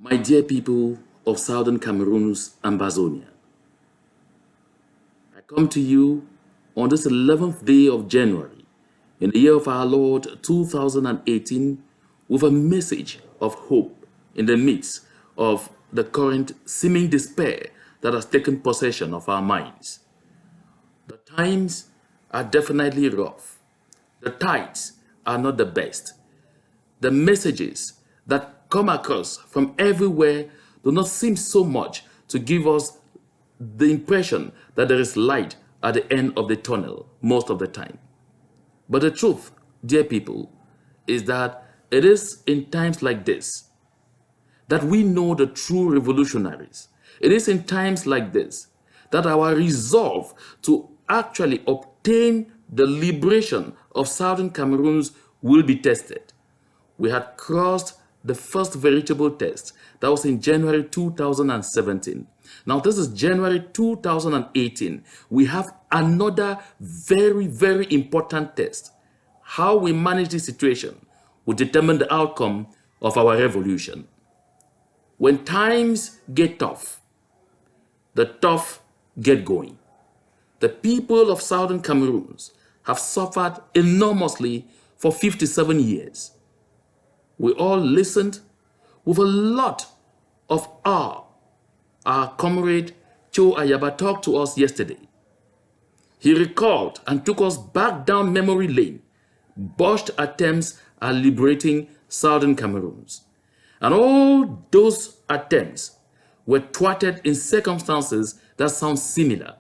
My dear people of Southern Cameroon's Ambazonia, I come to you on this 11th day of January in the year of our Lord 2018 with a message of hope in the midst of the current seeming despair that has taken possession of our minds. The times are definitely rough. The tides are not the best. The messages that come across from everywhere do not seem so much to give us the impression that there is light at the end of the tunnel most of the time. But the truth, dear people, is that it is in times like this that we know the true revolutionaries. It is in times like this that our resolve to actually obtain the liberation of Southern Cameroons will be tested. We had crossed the first veritable test. That was in January 2017. Now this is January 2018. We have another very, very important test. How we manage this situation will determine the outcome of our revolution. When times get tough, the tough get going. The people of Southern Cameroons have suffered enormously for 57 years. We all listened with a lot of awe. Our comrade Cho Ayaba talked to us yesterday. He recalled and took us back down memory lane, botched attempts at liberating Southern Cameroons. And all those attempts were thwarted in circumstances that sound similar.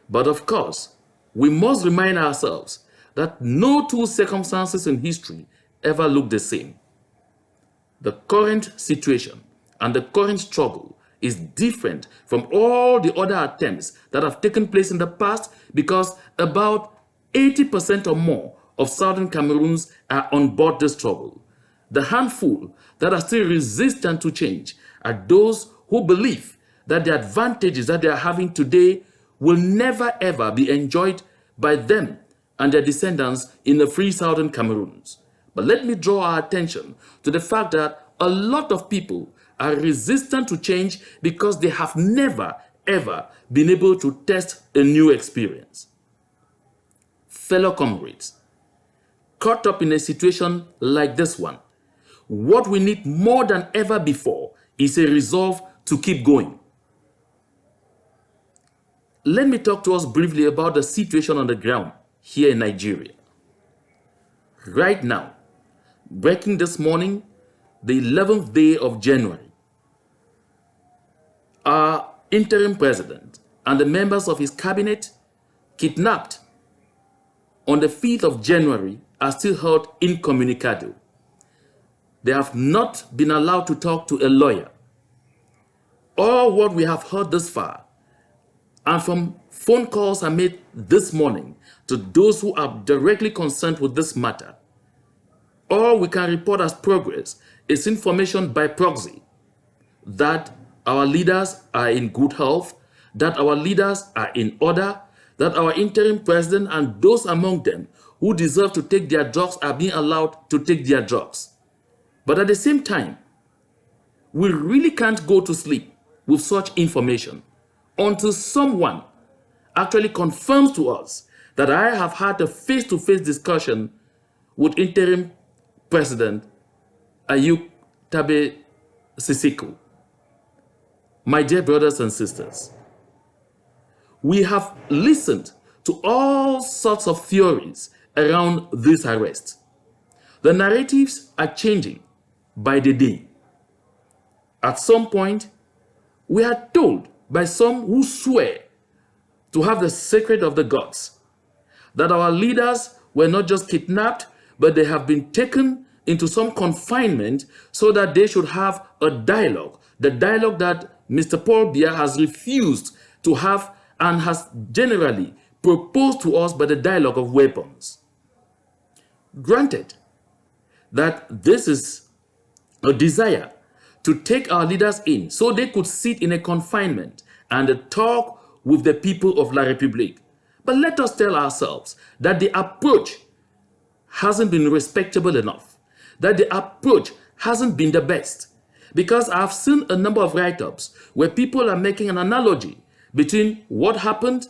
But of course, we must remind ourselves that no two circumstances in history ever look the same. The current situation and the current struggle is different from all the other attempts that have taken place in the past because about 80% or more of Southern Cameroons are on board the struggle. The handful that are still resistant to change are those who believe that the advantages that they are having today will never ever be enjoyed by them and their descendants in the free Southern Cameroons. But let me draw our attention to the fact that a lot of people are resistant to change because they have never, ever been able to test a new experience. Fellow comrades, caught up in a situation like this one, what we need more than ever before is a resolve to keep going. Let me talk to us briefly about the situation on the ground here in Nigeria. Right now, breaking this morning, the 11th day of January, our interim president and the members of his cabinet kidnapped on the 5th of January are still held incommunicado. They have not been allowed to talk to a lawyer. All what we have heard thus far, and from phone calls I made this morning to those who are directly concerned with this matter, all we can report as progress is information by proxy that our leaders are in good health, that our leaders are in order, that our interim president and those among them who deserve to take their drugs are being allowed to take their drugs. But at the same time, we really can't go to sleep with such information until someone actually confirms to us that I have had a face-to-face discussion with interim President Sisiku. My dear brothers and sisters, we have listened to all sorts of theories around this arrest. The narratives are changing by the day. At some point, we are told by some who swear to have the secret of the gods that our leaders were not just kidnapped, but they have been taken into some confinement so that they should have a dialogue, the dialogue that Mr. Paul Biya has refused to have and has generally proposed to us by the dialogue of weapons. Granted that this is a desire to take our leaders in so they could sit in a confinement and talk with the people of La République. But let us tell ourselves that the approach hasn't been respectable enough, that the approach hasn't been the best, Because I've seen a number of write-ups where people are making an analogy between what happened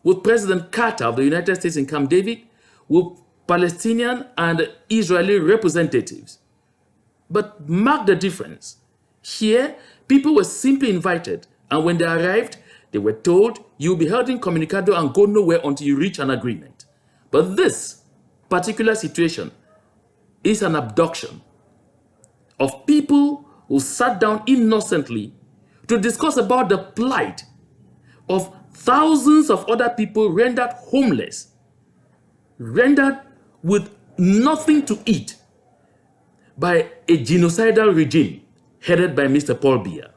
with President Carter of the United States in Camp David, with Palestinian and Israeli representatives. But mark the difference. Here, people were simply invited, and when they arrived, they were told, you'll be held incommunicado and go nowhere until you reach an agreement. But this particular situation is an abduction of people who sat down innocently to discuss about the plight of thousands of other people rendered homeless, rendered with nothing to eat by a genocidal regime headed by Mr. Paul Biya.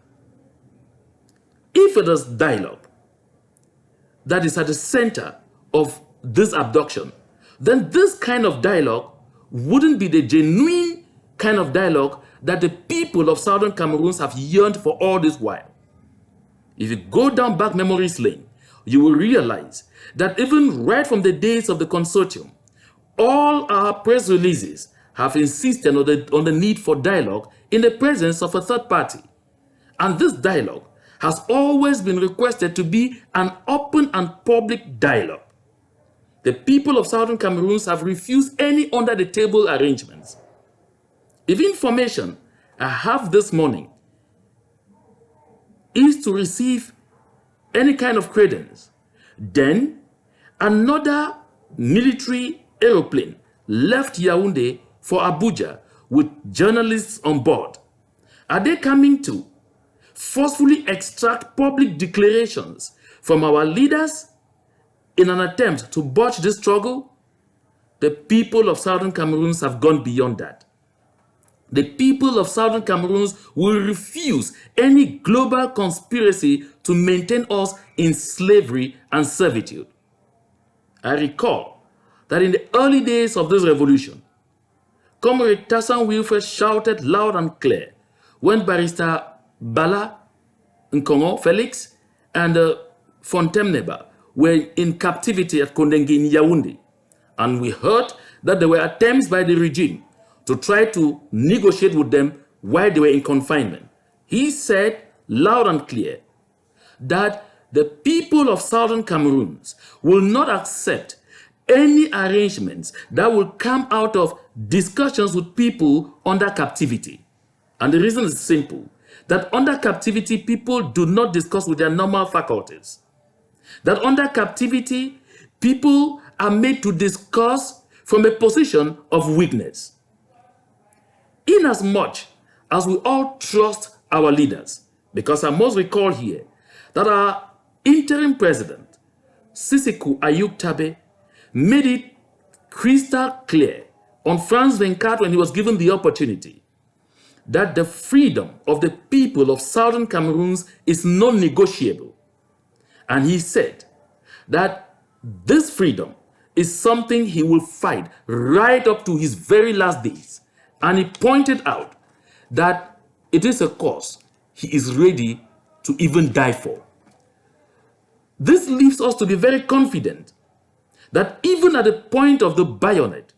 If it is dialogue that is at the center of this abduction, then this kind of dialogue wouldn't be the genuine kind of dialogue that the people of Southern Cameroon have yearned for all this while. If you go down back memory's lane, you will realize that even right from the days of the consortium, all our press releases have insisted on the need for dialogue in the presence of a third party. And this dialogue has always been requested to be an open and public dialogue. The people of Southern Cameroon have refused any under-the-table arrangements. If information I have this morning is to receive any kind of credence, then another military aeroplane left Yaounde for Abuja with journalists on board. Are they coming to forcefully extract public declarations from our leaders in an attempt to botch this struggle? The people of Southern Cameroon have gone beyond that. The people of Southern Cameroon will refuse any global conspiracy to maintain us in slavery and servitude. I recall that in the early days of this revolution, Comrade Tassan Wilfred shouted loud and clear when Barrister Bala Nkongo Felix and Fontemneba were in captivity at Kondenge in Yaounde. And we heard that there were attempts by the regime to try to negotiate with them while they were in confinement. He said loud and clear that the people of Southern Cameroon will not accept any arrangements that will come out of discussions with people under captivity. And the reason is simple, that under captivity, people do not discuss with their normal faculties. That under captivity, people are made to discuss from a position of weakness. Inasmuch as we all trust our leaders, because I must recall here that our interim president, Sisiku Tabe, made it crystal clear on France 24 when he was given the opportunity that the freedom of the people of Southern Cameroon is non-negotiable. And he said that this freedom is something he will fight right up to his very last days. And he pointed out that it is a cause he is ready to even die for. This leaves us to be very confident that even at the point of the bayonet,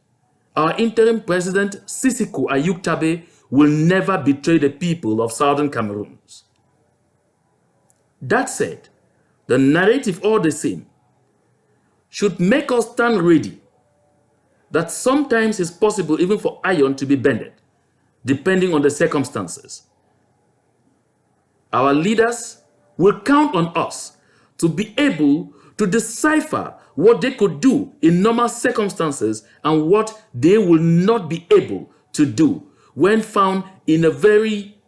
our interim president, Sisiku Tabe, will never betray the people of Southern Cameroon. That said, the narrative all the same should make us stand ready that sometimes it's possible even for iron to be bended, depending on the circumstances. Our leaders will count on us to be able to decipher what they could do in normal circumstances and what they will not be able to do when found in a very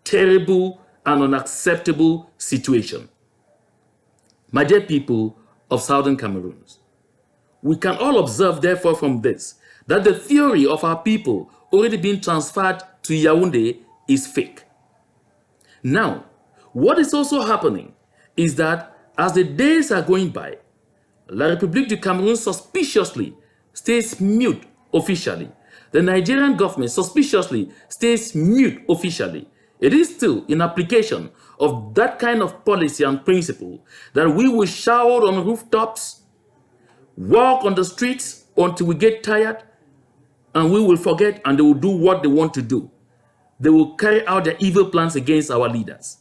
terrible and unacceptable situation. My dear people of Southern Cameroon, we can all observe, therefore, from this, that the theory of our people already being transferred to Yaounde is fake. Now, what is also happening is that as the days are going by, La République du Cameroun suspiciously stays mute officially. The Nigerian government suspiciously stays mute officially. It is still in application of that kind of policy and principle that we will shout on rooftops, walk on the streets until we get tired, and we will forget and they will do what they want to do. they will carry out their evil plans against our leaders.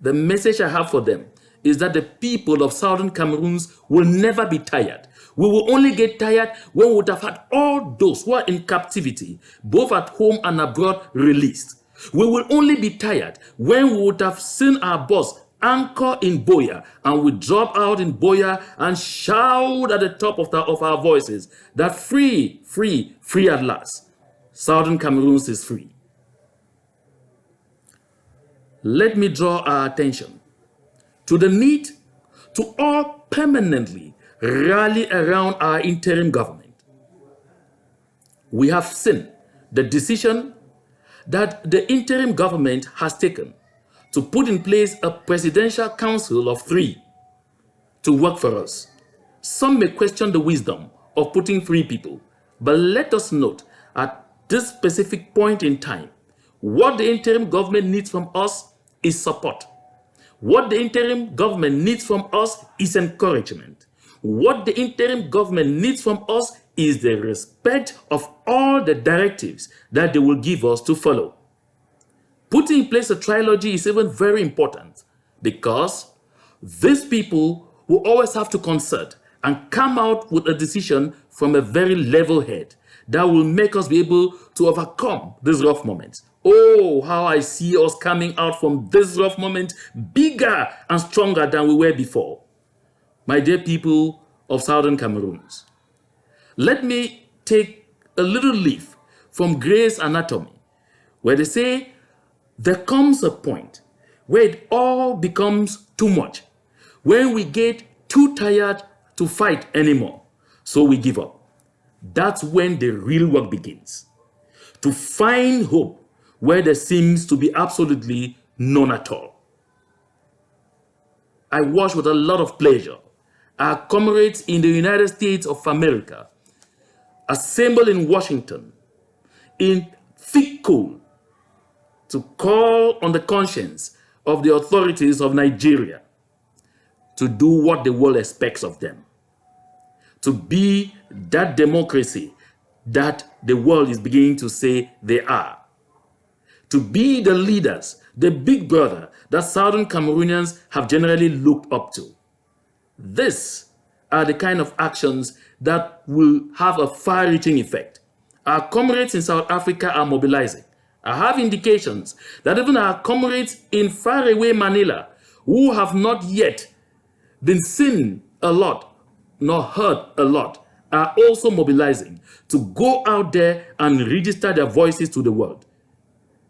The message I have for them is that the people of Southern Cameroons will never be tired. We will only get tired when we would have had all those who are in captivity, both at home and abroad, released. We will only be tired when we would have seen our boss anchor in Boya and we drop out in Boya and shout at the top of our voices that free, free, free at last. Southern Cameroons is free. Let me draw our attention to the need to all permanently rally around our interim government. We have seen the decision that the interim government has taken to put in place a presidential council of 3 to work for us. Some may question the wisdom of putting 3 people, but let us note at this specific point in time, what the interim government needs from us is support. What the interim government needs from us is encouragement. What the interim government needs from us is the respect of all the directives that they will give us to follow. Putting in place a trilogy is even very important because these people will always have to concert and come out with a decision from a very level head that will make us be able to overcome these rough moments. Oh, how I see us coming out from this rough moment bigger and stronger than we were before. My dear people of Southern Cameroons, let me take a little leaf from Grey's Anatomy, where they say there comes a point where it all becomes too much, when we get too tired to fight anymore, so we give up. That's when the real work begins. To find hope where there seems to be absolutely none at all. I watch with a lot of pleasure our comrades in the United States of America assemble in Washington in thick cold to call on the conscience of the authorities of Nigeria to do what the world expects of them, to be that democracy that the world is beginning to say they are, to be the leaders, the big brother that Southern Cameroonians have generally looked up to. These are the kind of actions that will have a far-reaching effect. Our comrades in South Africa are mobilizing. I have indications that even our comrades in faraway Manila, who have not yet been seen a lot nor heard a lot, are also mobilizing to go out there and register their voices to the world.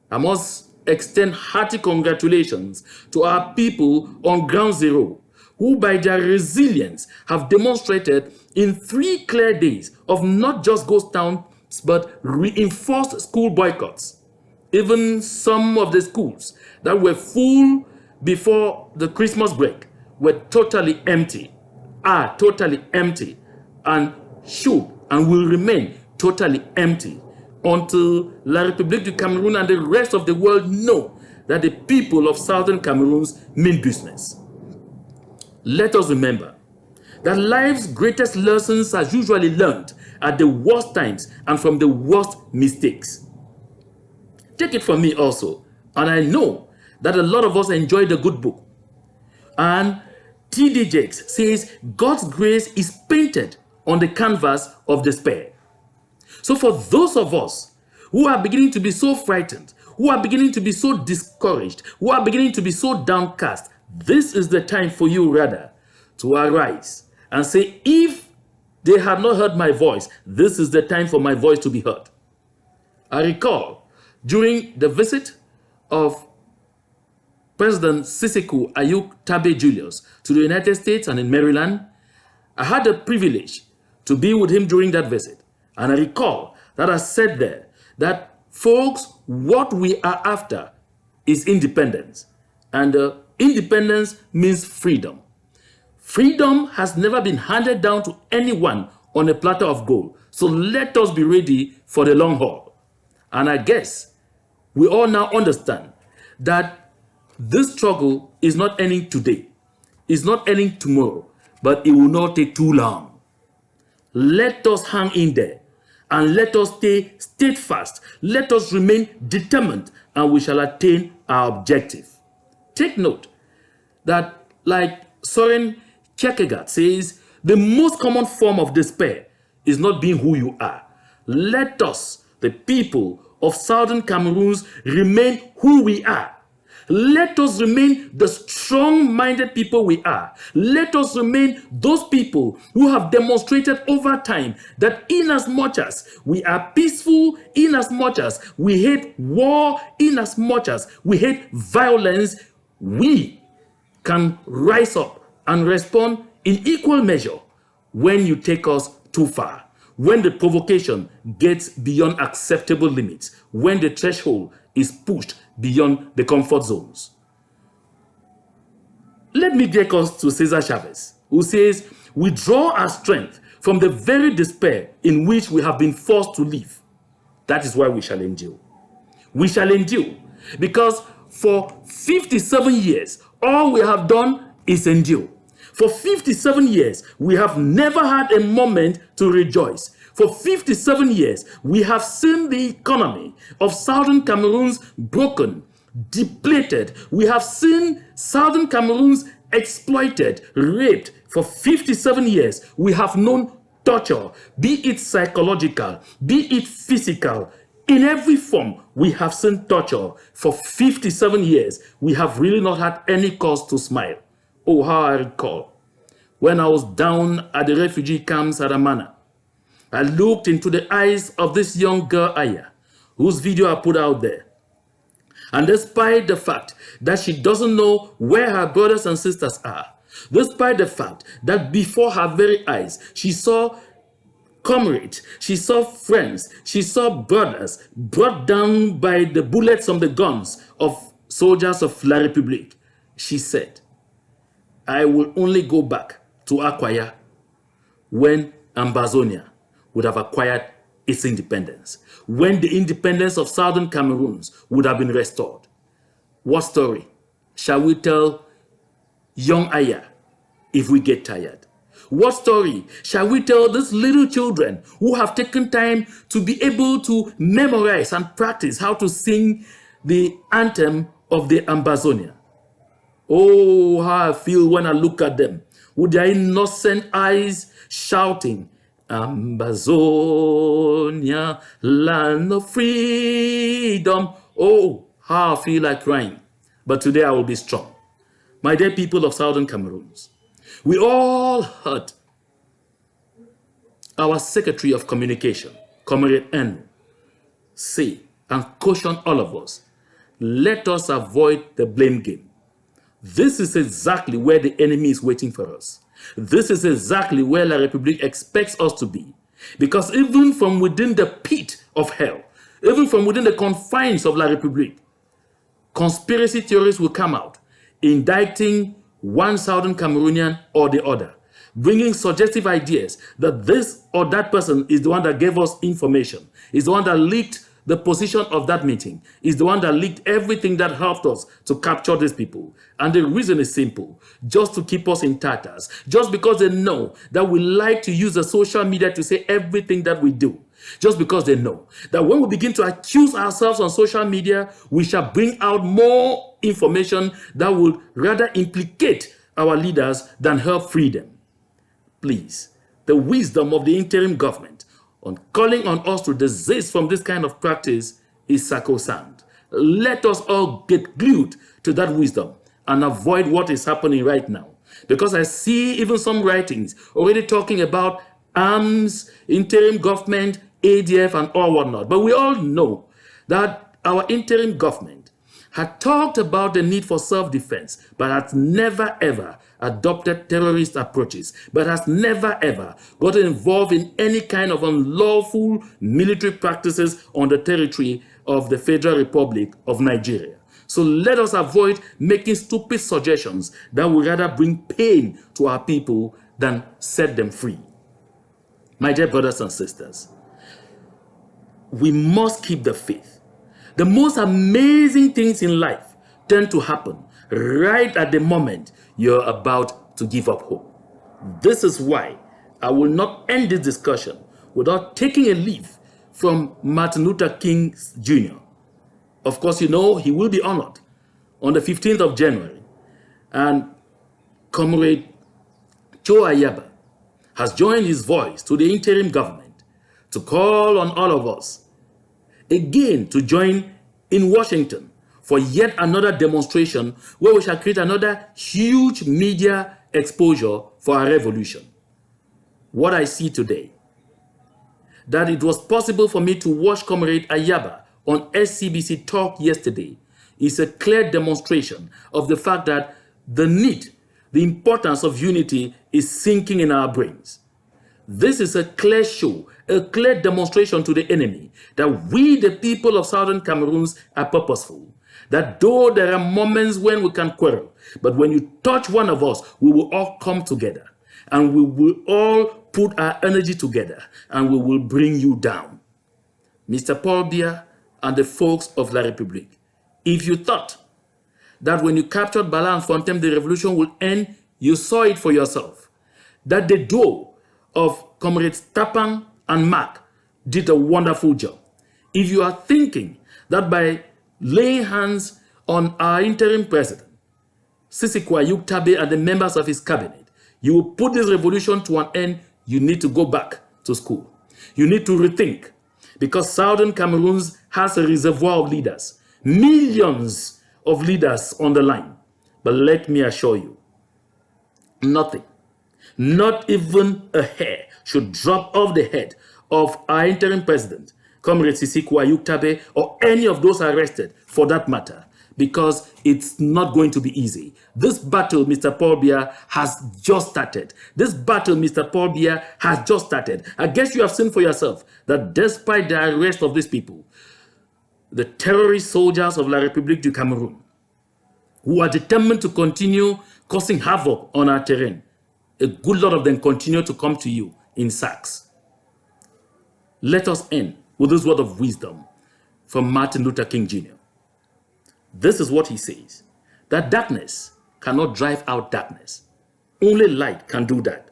I must extend hearty congratulations to our people on Ground Zero, who by their resilience have demonstrated in 3 clear days of not just ghost towns, but reinforced school boycotts. Even some of the schools that were full before the Christmas break were totally empty, are totally empty, and should and will remain totally empty until La République du Cameroon and the rest of the world know that the people of Southern Cameroons mean business. Let us remember that life's greatest lessons are usually learned at the worst times and from the worst mistakes. Take it from me also, and I know that a lot of us enjoy the good book. And T.D. Jakes says God's grace is painted on the canvas of despair. So for those of us who are beginning to be so frightened, who are beginning to be so discouraged, who are beginning to be so downcast, this is the time for you rather to arise and say, if they had not heard my voice, this is the time for my voice to be heard. I recall during the visit of President Sisiku Ayuk Tabe Julius to the United States and in Maryland, I had the privilege to be with him during that visit. And I recall that I said there that, folks, what we are after is independence. And independence means freedom. Freedom has never been handed down to anyone on a platter of gold. So let us be ready for the long haul. And I guess we all now understand that this struggle is not ending today. It's not ending tomorrow, but it will not take too long. Let us hang in there and let us stay steadfast. Let us remain determined, and we shall attain our objective. Take note that, like Soren Kierkegaard says, the most common form of despair is not being who you are. Let us, the people of Southern Cameroons, remain who we are. Let us remain the strong-minded people we are. Let us remain those people who have demonstrated over time that in as much as we are peaceful, in as much as we hate war, in as much as we hate violence, we can rise up and respond in equal measure when you take us too far, when the provocation gets beyond acceptable limits, when the threshold is pushed beyond the comfort zones. Let me take us to Cesar Chavez, who says, we draw our strength from the very despair in which we have been forced to live. That is why we shall endure. We shall endure because for 57 years, all we have done is endure. For 57 years, we have never had a moment to rejoice. For 57 years, we have seen the economy of Southern Cameroons broken, depleted. We have seen Southern Cameroons exploited, raped. For 57 years, we have known torture, be it psychological, be it physical. In every form, we have seen torture. For 57 years, we have really not had any cause to smile. Oh, how I recall when I was down at the refugee camps at Amana. I looked into the eyes of this young girl, Aya, whose video I put out there. And despite the fact that she doesn't know where her brothers and sisters are, despite the fact that before her very eyes, she saw comrades, she saw friends, she saw brothers brought down by the bullets from the guns of soldiers of La République, she said, I will only go back to Akwaya when Ambazonia would have acquired its independence, when the independence of Southern Cameroons would have been restored. What story shall we tell young Aya if we get tired? What story shall we tell these little children who have taken time to be able to memorize and practice how to sing the anthem of the Ambazonia? Oh, how I feel when I look at them with their innocent eyes shouting, Ambazonia, land of freedom. Oh, how I feel like crying. But today I will be strong. My dear people of Southern Cameroons, we all heard our Secretary of Communication, Comrade N, say and caution all of us, let us avoid the blame game. This is exactly where the enemy is waiting for us. This is exactly where La République expects us to be. Because even from within the pit of hell, even from within the confines of La République, conspiracy theories will come out, indicting one Southern Cameroonian or the other, bringing suggestive ideas that this or that person is the one that gave us information, is the one that leaked the position of that meeting, is the one that leaked everything that helped us to capture these people. And the reason is simple, just to keep us in tatters, just because they know that we like to use the social media to say everything that we do. Just because they know that when we begin to accuse ourselves on social media, we shall bring out more information that will rather implicate our leaders than help free them. Please, the wisdom of the interim government on calling on us to desist from this kind of practice is sacrosanct. Let us all get glued to that wisdom and avoid what is happening right now. Because I see even some writings already talking about arms, interim government, ADF, and all whatnot. But we all know that our interim government had talked about the need for self-defense, but has never ever adopted terrorist approaches, but has never ever gotten involved in any kind of unlawful military practices on the territory of the Federal Republic of Nigeria. So let us avoid making stupid suggestions that will rather bring pain to our people than set them free. My dear brothers and sisters, we must keep the faith. The most amazing things in life tend to happen right at the moment you're about to give up hope. This is why I will not end this discussion without taking a leaf from Martin Luther King Jr. Of course, you know he will be honored on the 15th of January. And Comrade Joe Ayaba has joined his voice to the interim government to call on all of us again to join in Washington for yet another demonstration where we shall create another huge media exposure for our revolution. What I see today, that it was possible for me to watch Comrade Ayaba on SCBC Talk yesterday, is a clear demonstration of the fact that the need, the importance of unity is sinking in our brains. This is a clear show, a clear demonstration to the enemy that we, the people of Southern Cameroons, are purposeful. That though there are moments when we can quarrel, but when you touch one of us, we will all come together and we will all put our energy together and we will bring you down. Mr. Paul Biya and the folks of La République, if you thought that when you captured Bala and Fontaine, the revolution will end, you saw it for yourself. That the duo of Comrades Tapang and Mark did a wonderful job. If you are thinking that by laying hands on our interim president, Sisiku and the members of his cabinet, you will put this revolution to an end, you need to go back to school. You need to rethink, because Southern Cameroons has a reservoir of leaders, millions of leaders on the line. But let me assure you, nothing, not even a hair, should drop off the head of our interim president, Comrade Sisiku, or any of those arrested for that matter, because it's not going to be easy. This battle, Mr. Paul Biya, has just started. This battle, Mr. Paul Biya, has just started. I guess you have seen for yourself that despite the arrest of these people, the terrorist soldiers of La République du Cameroun, who are determined to continue causing havoc on our terrain, a good lot of them continue to come to you in sacks. Let us end with this word of wisdom from Martin Luther King Jr. This is what he says, that darkness cannot drive out darkness. Only light can do that.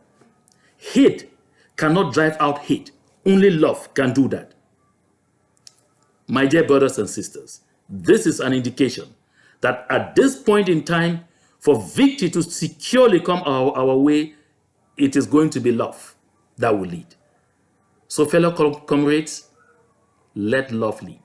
Hate cannot drive out hate. Only love can do that. My dear brothers and sisters, this is an indication that at this point in time, for victory to securely come our way, it is going to be love that will lead. So fellow comrades, let love lead.